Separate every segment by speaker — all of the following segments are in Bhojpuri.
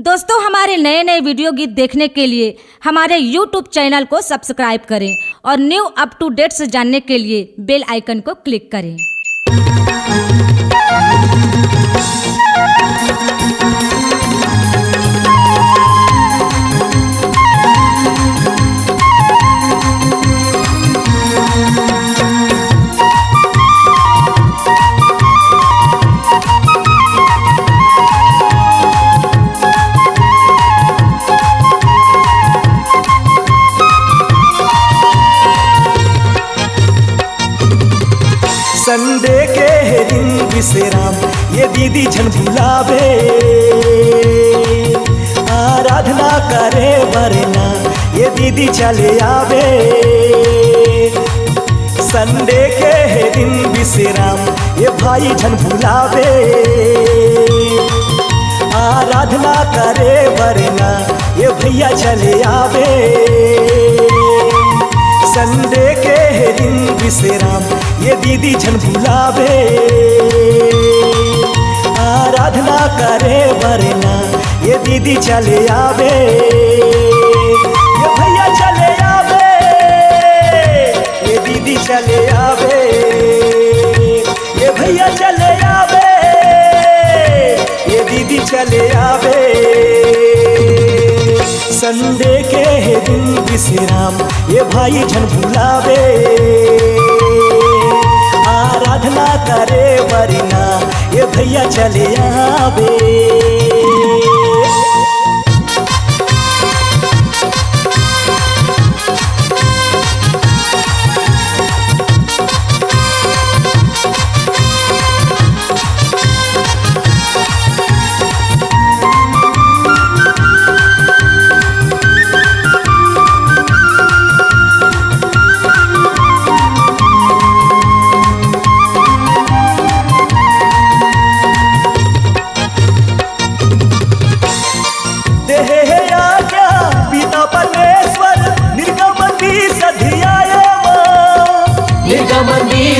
Speaker 1: दोस्तों, हमारे नए नए वीडियो गीत देखने के लिए हमारे YouTube चैनल को सब्सक्राइब करें और न्यू अप टू डेट्स जानने के लिए बेल आइकन को क्लिक करें।
Speaker 2: संडे के दिन विश्राम ये दीदी झन भुलावे, आराधना करे वरना ये दीदी चले आवे। संडे के दिन विश्राम ये भाई झन भुलावे, आराधना करे वरना ये भैया चले आवे। संडे के दिन विश्राम ये दीदी झन भुलावे, आराधना करे वरना ये दीदी चले आवे। ये भैया चले आवे, ये दीदी चले आवे, ये भैया चले आवे, ये दीदी चले आवे। संडे के दिन विश्राम ये भाई झन भुलावे, आराधना करे वरना ये भैया चले आवे।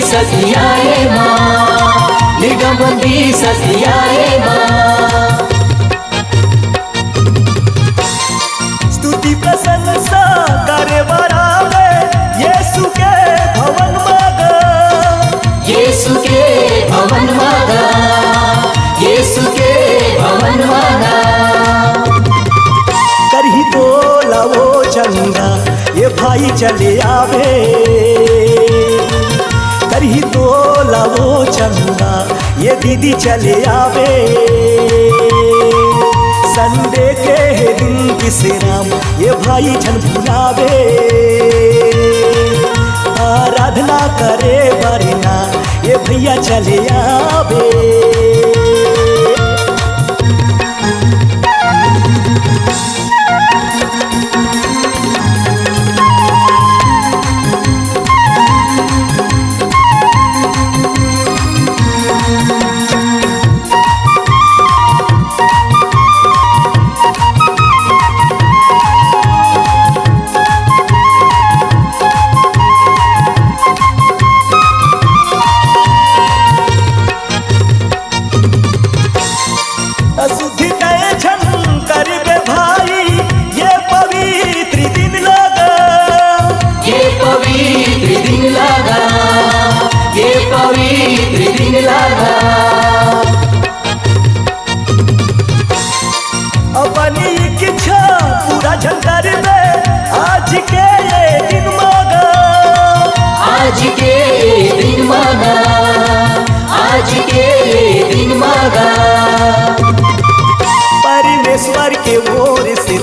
Speaker 3: सतियाए माँ, निगमबंदी सतियाए माँ।
Speaker 2: स्तुति प्रशंसा करे बरावे यीशु के भवन मागा,
Speaker 3: यीशु के भवन मागा, यीशु के भवन मागा।
Speaker 2: करही बोला वो चंगा ये भाई चले आवे, करही बोला वो चंगा ये दीदी चले आवे। संडे के दिन विश्राम ये भाई झन भुलावे, आराधना करे वरना ये भैया चले आवे। अपनी इच्छा पूरा झंकार में आज के ये दिन मांगा,
Speaker 3: आज के दिन मांगा, आज के दिन मांगा।
Speaker 2: परमेश्वर के ओर से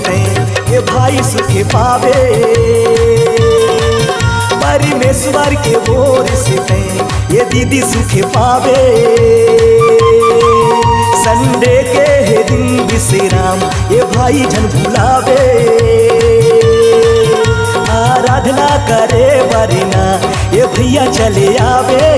Speaker 2: ये भाई सुख पावे, परमेश्वर के ओर से ये दीदी सुख पावे। संडे के दिन विश्राम ये भाई झन भुलावे, आराधना करे वरना ये भैया चले आवे।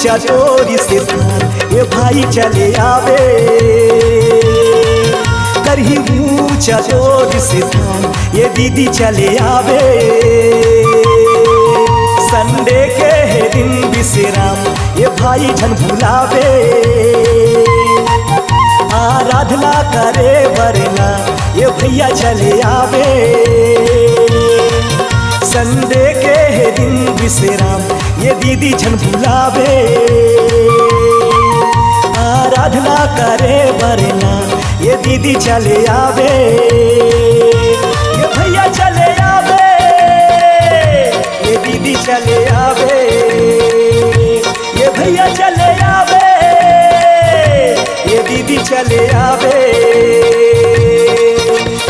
Speaker 2: ऊंचा तोरी से थान ये भाई चले आवे करही ऊंचा तोरी से थान ये दीदी चले आवे संडे के है दिन विश्राम ये भाई झन भुलावे आराधना करे वरना ये भैया चले आवे संडे के है दिन विश्राम ये दीदी झन भुलावे आराधना करे वरना ये दीदी चले आवे ये भैया चले आवे ये दीदी चले आवे ये भैया चले आवे ये दीदी चले आवे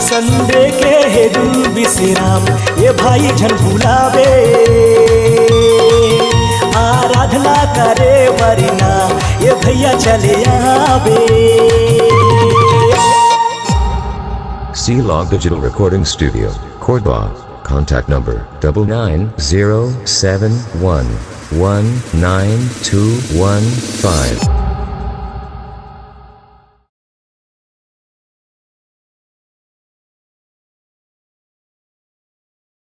Speaker 2: संडे के है दिन विश्राम ये भाई झन भुलावे आराधना करे वरना ये भैया चले आवे।
Speaker 4: C-Log Digital Recording Studio, Cordoba. Contact number 99071192215.